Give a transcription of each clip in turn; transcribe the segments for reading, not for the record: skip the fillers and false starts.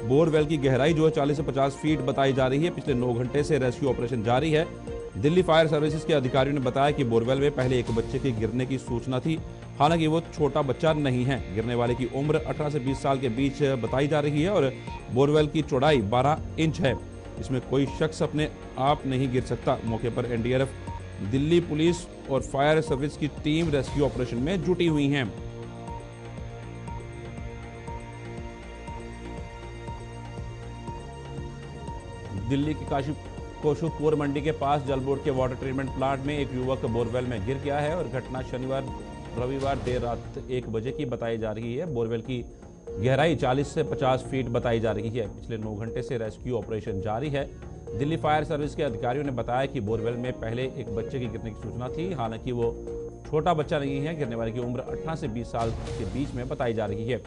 Borewell की गहराई जो है 40 से 50 फीट बताई जा रही है। पिछले 9 घंटे से रेस्क्यू ऑपरेशन जारी है। दिल्ली फायर सर्विसेज के अधिकारियों ने बताया कि बोरवेल में पहले एक बच्चे के गिरने की सूचना थी। हालांकि वो छोटा बच्चा नहीं है। गिरने वाले की उम्र 18 से 20 साल के बीच बताई जा रही है और बोरवेल की चौड़ाई 12 इंच है। इसमें कोई शख्स अपने आप नहीं गिर सकता। मौके पर एनडीआरएफ, दिल्ली पुलिस और फायर सर्विस की टीम रेस्क्यू ऑपरेशन में जुटी हुई है। दिल्ली की कोशुपुर मंडी के पास जल बोर्ड के वाटर ट्रीटमेंट प्लांट में एक युवक बोरवेल में गिर गया है और घटना शनिवार रविवार देर रात 1 बजे की बताई जा रही है। बोरवेल की गहराई 40 से 50 फीट बताई जा रही है। पिछले 9 घंटे से रेस्क्यू ऑपरेशन जारी है। दिल्ली फायर सर्विस के अधिकारियों ने बताया कि बोरवेल में पहले एक बच्चे की गिरने की सूचना थी। हालांकि वो छोटा बच्चा नहीं है। गिरने वाले की उम्र 18 से 20 साल के बीच में बताई जा रही है।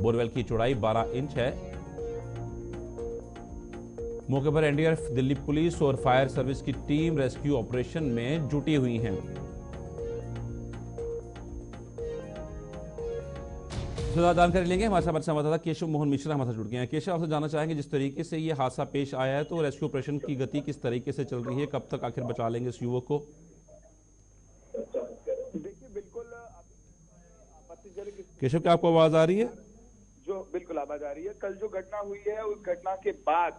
बोरवेल की चौड़ाई 12 इंच है। मौके पर एनडीआरएफ, दिल्ली पुलिस और फायर सर्विस की टीम रेस्क्यू ऑपरेशन में जुटी हुई है। जानकारी लेंगे। हमारे साथ संवाददाता केशव मोहन मिश्रा हमारे साथ जुड़ गए हैं। केशव, आपसे जानना चाहेंगे, जिस तरीके से ये हादसा पेश आया है तो रेस्क्यू ऑपरेशन की गति किस तरीके से चल रही है? कब तक आखिर बचा लेंगे इस युवक को? देखिए, बिल्कुल आपत्तिजनक। केशव, क्या आपको आवाज आ रही है? जो बिल्कुल आवाज आ रही है। कल जो घटना हुई है उस घटना के बाद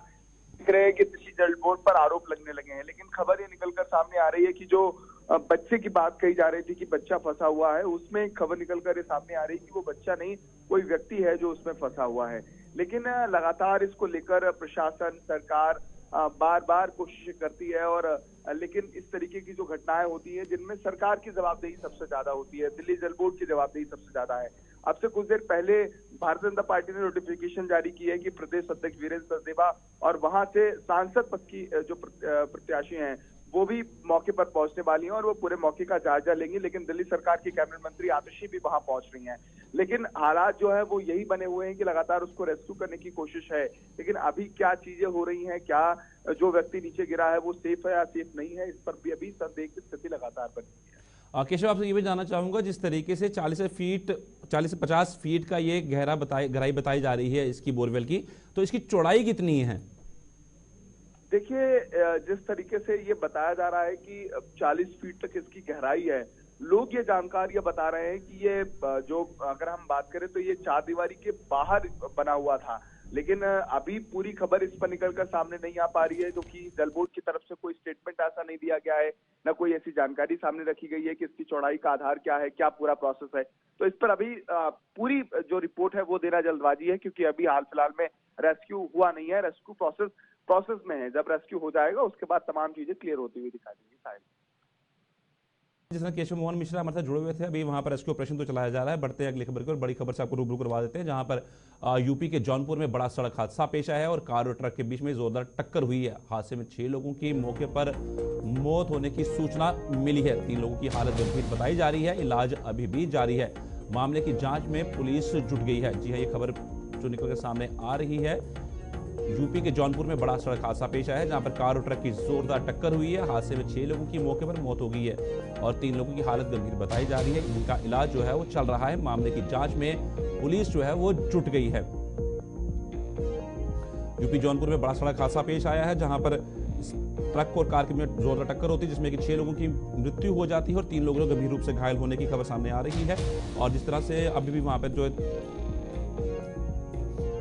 दिख रहे हैं कि दिल्ली जल बोर्ड पर आरोप लगने लगे हैं, लेकिन खबर ये निकलकर सामने आ रही है कि जो बच्चे की बात कही जा रही थी कि बच्चा फंसा हुआ है, उसमें खबर निकलकर ये सामने आ रही है कि वो बच्चा नहीं, कोई व्यक्ति है जो उसमें फंसा हुआ है। लेकिन लगातार इसको लेकर प्रशासन, सरकार बार बार कोशिशें करती है और लेकिन इस तरीके की जो घटनाएं होती हैं जिनमें सरकार की जवाबदेही सबसे ज्यादा होती है, दिल्ली जल बोर्ड की जवाबदेही सबसे ज्यादा है। अब से कुछ देर पहले भारतीय जनता पार्टी ने नोटिफिकेशन जारी की है कि प्रदेश अध्यक्ष वीरेंद्र सचदेवा और वहां से सांसद पद की जो प्रत्याशी हैं वो भी मौके पर पहुंचने वाली हैं और वो पूरे मौके का जायजा लेंगी। लेकिन दिल्ली सरकार की कैबिनेट मंत्री आतिशी भी वहां पहुंच रही हैं। लेकिन हालात जो है वो यही बने हुए हैं कि लगातार उसको रेस्क्यू करने की कोशिश है, लेकिन अभी क्या चीजें हो रही हैं, क्या जो व्यक्ति नीचे गिरा है वो सेफ है या सेफ नहीं है, इस पर भी अभी संदेह की स्थिति लगातार बनी हुई है। केशव, आपसे ये भी जानना चाहूंगा, जिस तरीके से 40 से 50 फीट का ये गहराई बताई जा रही है इसकी बोरवेल की, तो इसकी चौड़ाई कितनी है? देखिए, जिस तरीके से ये बताया जा रहा है कि 40 फीट तक इसकी गहराई है, लोग ये जानकार ये बता रहे हैं कि ये जो अगर हम बात करें तो ये चारदीवारी के बाहर बना हुआ था, लेकिन अभी पूरी खबर इस पर निकलकर सामने नहीं आ पा रही है क्योंकि जल बोर्ड की तरफ से कोई स्टेटमेंट ऐसा नहीं दिया गया है, न कोई ऐसी जानकारी सामने रखी गई है कि इसकी चौड़ाई का आधार क्या है, क्या पूरा प्रोसेस है। तो इस पर अभी पूरी जो रिपोर्ट है वो देना जल्दबाजी है क्योंकि अभी हाल फिलहाल में रेस्क्यू हुआ नहीं है। रेस्क्यू प्रोसेस में है। जब रेस्क्यू हो जाएगा उसके बाद तमाम चीजें क्लियर होती हुई दिखाई देंगी। साहिल, जिस तरह केशव मोहन मिश्रा हमारे साथ जुड़े हुए थे, अभी वहां पर रेस्क्यू ऑपरेशन तो चलाया जा रहा है। बढ़ते हैं अगली खबर की और बड़ी खबर से आपको रूबरू करवा देते हैं, जहां पर यूपी के जौनपुर में बड़ा सड़क हादसा पेश आया है और कार और ट्रक के बीच में जोरदार टक्कर हुई है। हादसे में 6 लोगों की मौके पर मौत होने की सूचना मिली है। 3 लोगों की हालत गंभीर बताई जा रही है। इलाज अभी भी जारी है। मामले की जांच में पुलिस जुट गई है। जी हाँ, ये खबर जो निकलकर सामने आ रही है, यूपी के जौनपुर में बड़ा सड़क हादसा पेश आया है, जहां पर कार और ट्रक की जोरदार टक्कर हुई है। हादसे में 6 लोगों की मौके पर मौत हो गई है और 3 लोगों की हालत गंभीर बताई जा रही है। इनका इलाज जो है वो चल रहा है। मामले की जांच में पुलिस जो है वो जुट गई है। यूपी जौनपुर में बड़ा सड़क हादसा पेश आया है, जहां पर ट्रक और कार की जोरदार टक्कर होती है, जिसमें कि 6 लोगों की मृत्यु हो जाती है और 3 लोगों गंभीर रूप से घायल होने की खबर सामने आ रही है। और जिस तरह से अभी भी वहां पर जो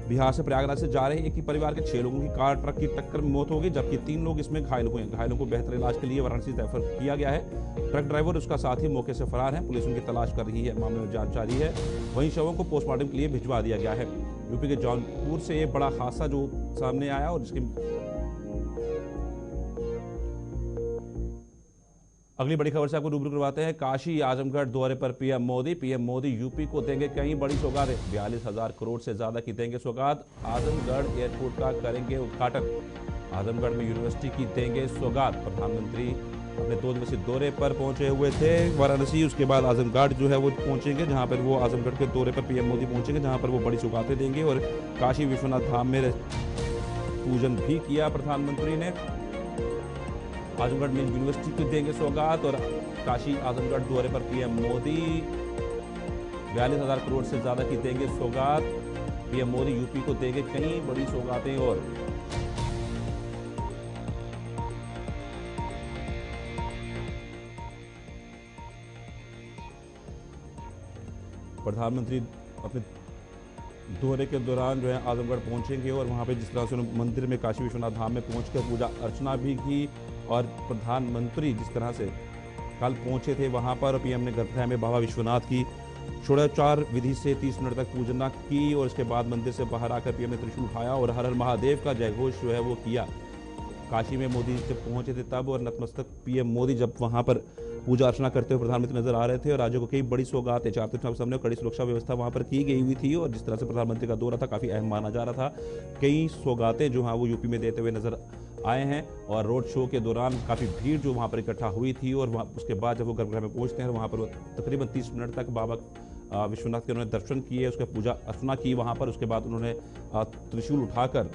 बिहार से प्रयागराज से जा रहे एक ही परिवार के 6 लोगों की कार ट्रक की टक्कर में मौत हो गई, जबकि 3 लोग इसमें घायल हुए हैं। घायलों को बेहतर इलाज के लिए वाराणसी रेफर किया गया है। ट्रक ड्राइवर और उसका साथी मौके से फरार है। पुलिस उनकी तलाश कर रही है। मामले में जांच जारी है। वहीं शवों को पोस्टमार्टम के लिए भिजवा दिया गया है। यूपी के जौनपुर से ये बड़ा हादसा जो सामने आया और जिसकी अगली बड़ी खबर से आपको रूबरू करवाते हैं। काशी आजमगढ़ दौरे पर पीएम मोदी यूपी को देंगे कई बड़ी सौगातें। 42,000 करोड़ से ज्यादा की देंगे सौगात। आजमगढ़ एयरपोर्ट का करेंगे उद्घाटन। आजमगढ़ में यूनिवर्सिटी की देंगे सौगात। प्रधानमंत्री अपने 2 दिवसीय दौरे पर पहुंचे हुए थे वाराणसी। उसके बाद आजमगढ़ जो है वो पहुंचेंगे, जहां पर वो आजमगढ़ के दौरे पर पीएम मोदी पहुंचेंगे, जहां पर वो बड़ी सौगातें देंगे। और काशी विश्वनाथ धाम में पूजन भी किया प्रधानमंत्री ने। आजमगढ़ में यूनिवर्सिटी को देंगे सौगात और काशी आजमगढ़ दौरे पर पीएम मोदी 42,000 करोड़ से ज्यादा की देंगे सौगात। पीएम मोदी यूपी को देंगे कई बड़ी सौगातें और प्रधानमंत्री अपने दौरे के दौरान जो है आजमगढ़ पहुंचेंगे और वहां पे जिस तरह से उन्होंने मंदिर में काशी विश्वनाथ धाम में पहुंचकर पूजा अर्चना भी की और प्रधानमंत्री जिस तरह से कल पहुंचे थे वहां पर पीएम ने गर्भगृह में बाबा विश्वनाथ की षोडशोपचार विधि से 30 मिनट तक पूजना की और उसके बाद मंदिर से बाहर आकर पीएम ने त्रिशूल उठाया और हर हर महादेव का जयघोष जो है वो किया। काशी में मोदी जब पहुंचे थे तब और नतमस्तक पीएम मोदी जब वहां पर पूजा अर्चना करते हुए प्रधानमंत्री नजर आ रहे थे और राज्यों को कई बड़ी सौगातें चार चुनाव सामने कड़ी सुरक्षा व्यवस्था वहां पर की गई हुई थी और जिस तरह से प्रधानमंत्री का दौरा था काफी अहम माना जा रहा था। कई सौगातें जो हाँ वो यूपी में देते हुए नजर आए हैं और रोड शो के दौरान काफी भीड़ जो वहां पर इकट्ठा हुई थी और उसके बाद जब वो गर्भगृह में पहुंचते हैं वहां पर तकरीबन 30 मिनट तक बाबा विश्वनाथ के उन्होंने दर्शन किए, उसके पूजा अर्चना की वहां पर। उसके बाद उन्होंने त्रिशूल उठाकर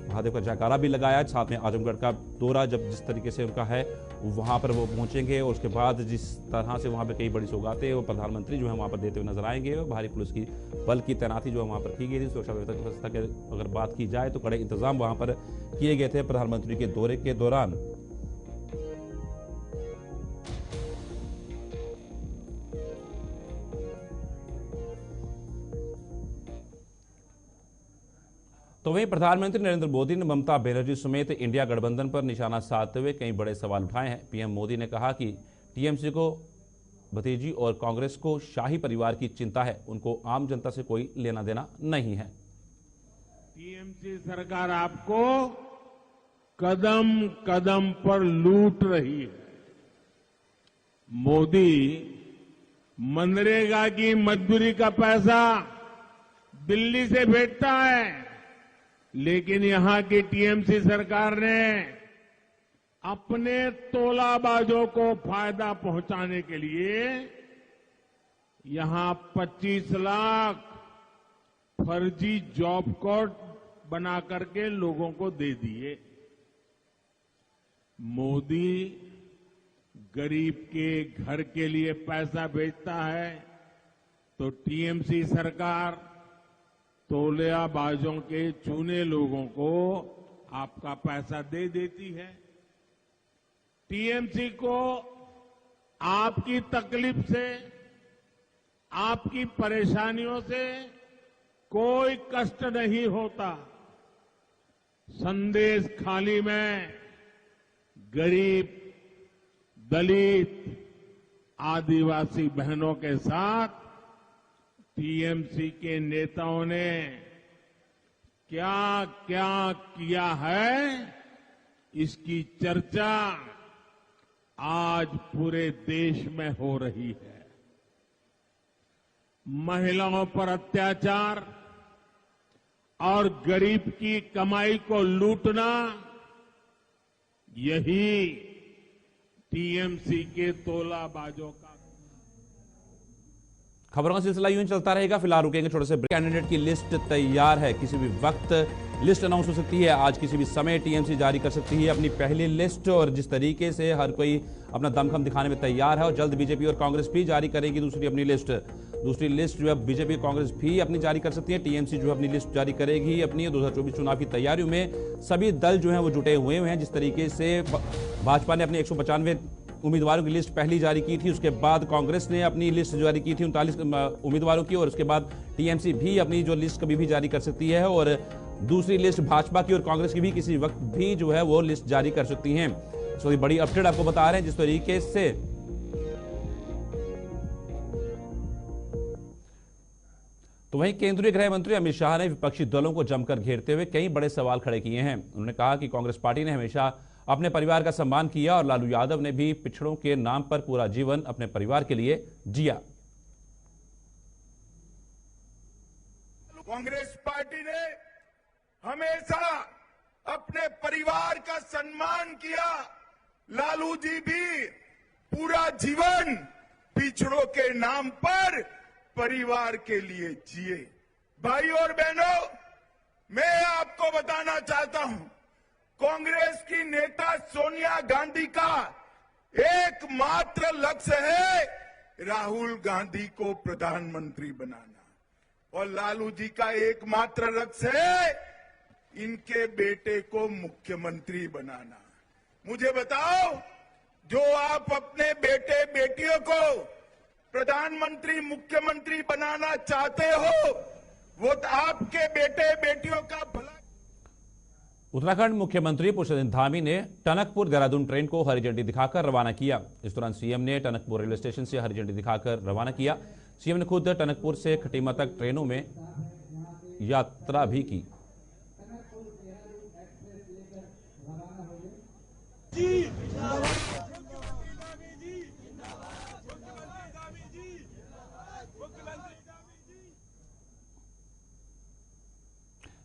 महादेव का जयकारा भी लगाया। साथ में आजमगढ़ का दौरा जब जिस तरीके से उनका है वहां पर वो पहुंचेंगे और उसके बाद जिस तरह से वहां पर कई बड़ी सौगातें और प्रधानमंत्री जो है वहां पर देते हुए नजर आएंगे और भारी पुलिस की बल की तैनाती जो है वहां पर की गई थी। सुरक्षा व्यवस्था की अगर बात की जाए तो कड़े इंतजाम वहां पर किए गए थे प्रधानमंत्री के दौरे के दौरान। तो वहीं प्रधानमंत्री नरेंद्र मोदी ने ममता बनर्जी समेत इंडिया गठबंधन पर निशाना साधते हुए कई बड़े सवाल उठाए हैं। पीएम मोदी ने कहा कि टीएमसी को भतीजी और कांग्रेस को शाही परिवार की चिंता है, उनको आम जनता से कोई लेना देना नहीं है। टीएमसी सरकार आपको कदम कदम पर लूट रही है। मोदी मनरेगा की मजदूरी का पैसा दिल्ली से भेजता है, लेकिन यहां की टीएमसी सरकार ने अपने तोलाबाजों को फायदा पहुंचाने के लिए यहां 25 लाख फर्जी जॉब कार्ड बना करके लोगों को दे दिए। मोदी गरीब के घर के लिए पैसा भेजता है तो टीएमसी सरकार तोलेबाजों के चुने लोगों को आपका पैसा दे देती है। टीएमसी को आपकी तकलीफ से, आपकी परेशानियों से कोई कष्ट नहीं होता। संदेश खाली में गरीब, दलित, आदिवासी बहनों के साथ टीएमसी के नेताओं ने क्या क्या किया है, इसकी चर्चा आज पूरे देश में हो रही है। महिलाओं पर अत्याचार और गरीब की कमाई को लूटना, यही टीएमसी के तोलाबाजों का। खबरों का सिलसिला यूं चलता रहेगा। फिलहाल रुकेंगे छोटे से ब्रेक। कैंडिडेट की लिस्ट तैयार है, किसी भी वक्त लिस्ट अनाउंस हो सकती है। आज किसी भी समय टीएमसी जारी कर सकती है अपनी पहली लिस्ट और जिस तरीके से हर कोई अपना दमखम दिखाने में तैयार है और जल्द बीजेपी और कांग्रेस भी जारी करेगी दूसरी अपनी लिस्ट। दूसरी लिस्ट जो है बीजेपी कांग्रेस भी अपनी जारी कर सकती है। टीएमसी जो है अपनी लिस्ट जारी करेगी अपनी। 2024 चुनाव की तैयारियों में सभी दल जो है वो जुटे हुए हैं। जिस तरीके से भाजपा ने अपने 195 उम्मीदवारों की लिस्ट पहली जारी की थी, उसके बाद कांग्रेस ने अपनी लिस्ट जारी की थी 39 उम्मीदवारों की और उसके बाद टीएमसी भी अपनी जो लिस्ट कभी भी जारी कर सकती है और दूसरी लिस्ट भाजपा की और कांग्रेस की भी किसी वक्त भी जो है वो लिस्ट जारी कर सकती हैं। सो ये बड़ी अपडेट आपको बता रहे हैं जिस तरीके से तो वहीं केंद्रीय गृह मंत्री अमित शाह ने विपक्षी दलों को जमकर घेरते हुए कई बड़े सवाल खड़े किए हैं। उन्होंने कहा कि कांग्रेस पार्टी ने हमेशा अपने परिवार का सम्मान किया और लालू यादव ने भी पिछड़ों के नाम पर पूरा जीवन अपने परिवार के लिए जिया। कांग्रेस पार्टी ने हमेशा अपने परिवार का सम्मान किया। लालू जी भी पूरा जीवन पिछड़ों के नाम पर परिवार के लिए जिए। भाई और बहनों, मैं आपको बताना चाहता हूं, कांग्रेस की नेता सोनिया गांधी का एकमात्र लक्ष्य है राहुल गांधी को प्रधानमंत्री बनाना। और लालू जी का एकमात्र लक्ष्य है इनके बेटे को मुख्यमंत्री बनाना। मुझे बताओ, जो आप अपने बेटे बेटियों को प्रधानमंत्री मुख्यमंत्री बनाना चाहते हो, वो तो आपके बेटे बेटियों का भला। उत्तराखंड मुख्यमंत्री पुष्पेंद्र धामी ने टनकपुर देहरादून ट्रेन को हरी झंडी दिखाकर रवाना किया। इस दौरान सीएम ने टनकपुर रेलवे स्टेशन से हरी झंडी दिखाकर रवाना किया। सीएम ने खुद टनकपुर से खटीमा तक ट्रेनों में यात्रा भी की।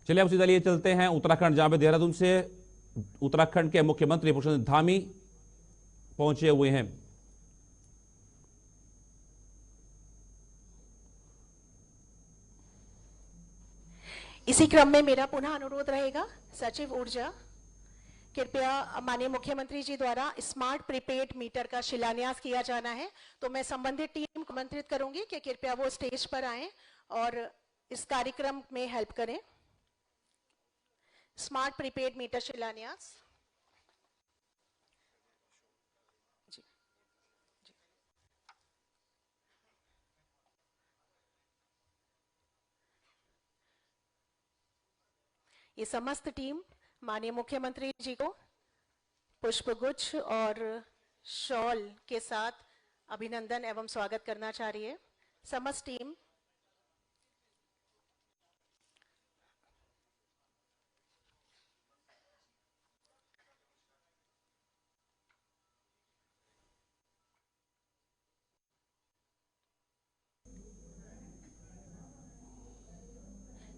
चलिए अब सीधा लिए चलते हैं उत्तराखंड, जहां पे देहरादून से उत्तराखंड के मुख्यमंत्री पुष्पेंद्र धामी पहुंचे हुए हैं। इसी क्रम में मेरा पुनः अनुरोध रहेगा, सचिव ऊर्जा कृपया माननीय मुख्यमंत्री जी द्वारा स्मार्ट प्रीपेड मीटर का शिलान्यास किया जाना है, तो मैं संबंधित टीम को आमंत्रित करूंगी कि कृपया वो स्टेज पर आएं और इस कार्यक्रम में हेल्प करें। स्मार्ट प्रीपेड मीटर शिलान्यास। जी, जी। ये समस्त टीम माननीय मुख्यमंत्री जी को पुष्पगुच्छ और शॉल के साथ अभिनंदन एवं स्वागत करना चाह रही है। समस्त टीम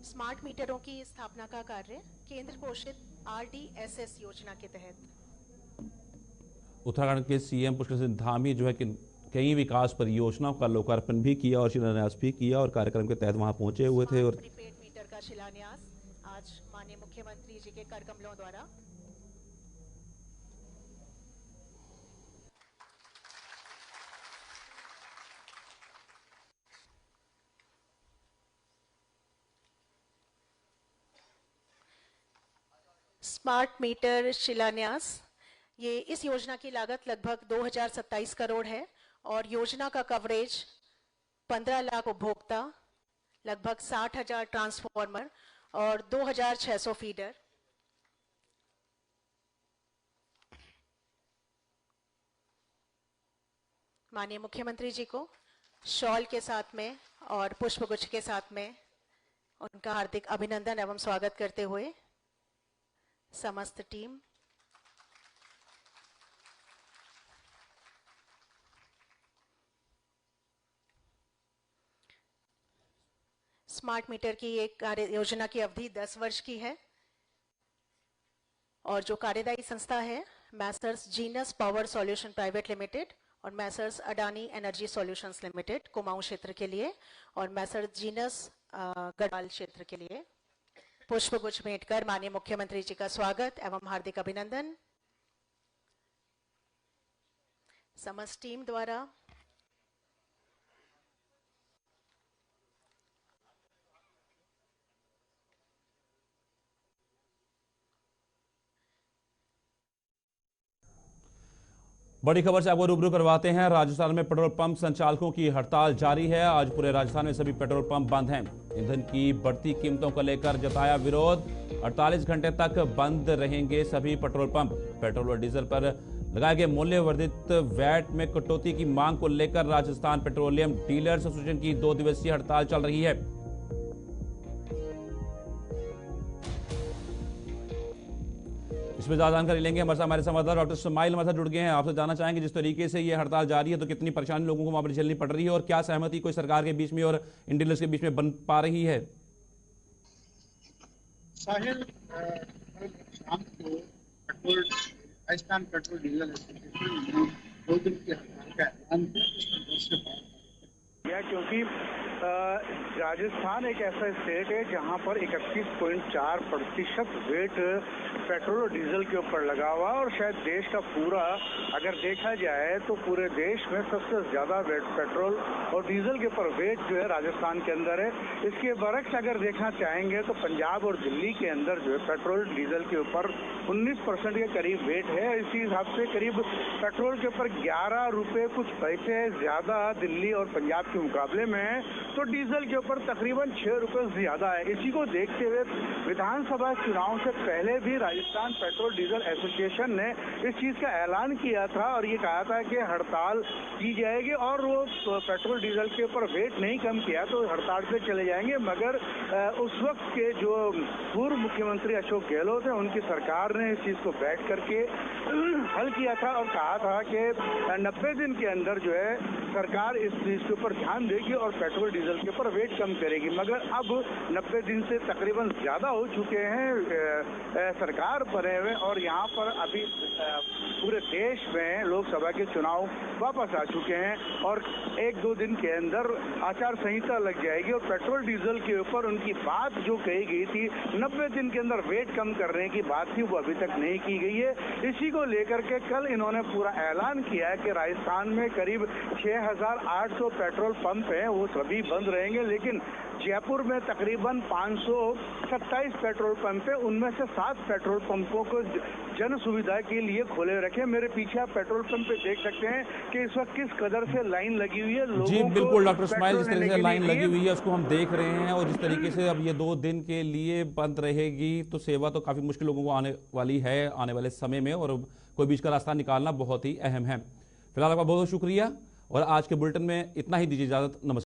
स्मार्ट मीटरों की स्थापना का कार्य केंद्र पोषित RDSS योजना के तहत। उत्तराखंड के सीएम पुष्पेंद्र धामी जो है कि कई विकास परियोजनाओं का लोकार्पण भी किया और शिलान्यास भी किया और कार्यक्रम के तहत वहां पहुंचे हुए थे। और प्रीपेड मीटर का शिलान्यास आज माननीय मुख्यमंत्री जी के कर कमलों द्वारा। स्मार्ट मीटर शिलान्यास, ये इस योजना की लागत लगभग 2027 करोड़ है और योजना का कवरेज 15 लाख उपभोक्ता, लगभग 60,000 ट्रांसफार्मर और 2,600 फीडर। माननीय मुख्यमंत्री जी को शॉल के साथ में और पुष्पगुच्छ के साथ में उनका हार्दिक अभिनंदन एवं स्वागत करते हुए समस्त टीम स्मार्ट मीटर की एक कार्य योजना की अवधि 10 वर्ष की है और जो कार्यदायी संस्था है messrs Genus power solution private limited और messrs Adani energy solutions limited Kumaon क्षेत्र के लिए और मैसर्स जीनस गढ़वाल क्षेत्र के लिए पुष्पगुच्छ भेंट कर माननीय मुख्यमंत्री जी का स्वागत एवं हार्दिक अभिनंदन समस्त टीम द्वारा। बड़ी खबर से आपको रूबरू करवाते हैं। राजस्थान में पेट्रोल पंप संचालकों की हड़ताल जारी है। आज पूरे राजस्थान में सभी पेट्रोल पंप बंद हैं। ईंधन की बढ़ती कीमतों को लेकर जताया विरोध। 48 घंटे तक बंद रहेंगे सभी पेट्रोल पंप। पेट्रोल और डीजल पर लगाए गए मूल्य वर्धित वैट में कटौती की मांग को लेकर राजस्थान पेट्रोलियम डीलर्स एसोसिएशन की 2 दिवसीय हड़ताल चल रही है। इसमें ज्यादा जानकारी लेंगे हमारे संवाददाता डॉक्टर स्माइल हमारे साथ जुड़ गए हैं। आपसे जानना चाहेंगे जिस तरीके से ये हड़ताल जारी है तो कितनी परेशानी लोगों को वहां पर झेलनी पड़ रही है और क्या सहमति कोई सरकार के बीच में और इन डीलर्स के बीच में बन पा रही है? साहिल, शाम को राजस्थान पेट्रोल डीलर एसोसिएशन ने 2 दिन की हड़ताल का ऐलान किया क्योंकि राजस्थान एक ऐसा स्टेट है जहां पर 31.4% वेट पेट्रोल और डीजल के ऊपर लगा हुआ और शायद देश का पूरा अगर देखा जाए तो पूरे देश में सबसे ज्यादा वेट पेट्रोल और डीजल के ऊपर वेट जो है राजस्थान के अंदर है। इसके बरक्स अगर देखना चाहेंगे तो पंजाब और दिल्ली के अंदर जो है पेट्रोल डीजल के ऊपर 19% के करीब वेट है। इसी हिसाब से करीब पेट्रोल के ऊपर 11 रुपए कुछ पैसे ज्यादा दिल्ली और पंजाब के मुकाबले में है, तो डीजल के ऊपर तकरीबन 6 रुपए ज्यादा है। इसी को देखते हुए विधानसभा चुनाव से पहले भी राजस्थान पेट्रोल डीजल एसोसिएशन ने इस चीज का ऐलान किया था और ये कहा था कि हड़ताल की जाएगी और वो पेट्रोल डीजल के ऊपर वेट नहीं कम किया तो हड़ताल पे चले जाएंगे। मगर उस वक्त के जो पूर्व मुख्यमंत्री अशोक गहलोत है उनकी सरकार ने इस चीज को बैठ करके हल किया था और कहा था कि 90 दिन के अंदर जो है सरकार इस चीज के ऊपर ध्यान देगी और पेट्रोल डीजल के ऊपर वेट कम करेगी। मगर अब 90 दिन से तकरीबन ज्यादा हो चुके हैं सरकार बने हुए और यहाँ पर अभी पूरे देश में लोकसभा के चुनाव वापस आ चुके हैं और 1-2 दिन के अंदर आचार संहिता लग जाएगी और पेट्रोल डीजल के ऊपर उनकी बात जो कही गई थी 90 दिन के अंदर वेट कम करने की बात थी वो अभी तक नहीं की गई है। इसी को लेकर के कल इन्होंने पूरा ऐलान किया है कि राजस्थान में करीब 6,800 पेट्रोल पंप हैं वो सभी बंद रहेंगे, लेकिन जयपुर में तकरीबन 527 पेट्रोल पंप है, उनमें से 7 पेट्रोल पंपों को जन सुविधा के लिए खोले रखे। मेरे पीछे आप पेट्रोल पंप पे देख सकते हैं कि इस वक्त किस कदर से लाइन लगी हुई है। लोगों जी बिल्कुल डॉक्टर को इस्माइल, जिस पेट्रोल तरह लेने से के लाइन लिए लगी हुई है उसको हम देख रहे हैं और जिस तरीके से अब ये 2 दिन के लिए बंद रहेगी तो सेवा तो काफ़ी मुश्किल लोगों को आने वाली है आने वाले समय में और कोई बीच का रास्ता निकालना बहुत ही अहम है। फिलहाल आपका बहुत बहुत शुक्रिया और आज के बुलेटिन में इतना ही, दीजिए इजाज़त। नमस्कार।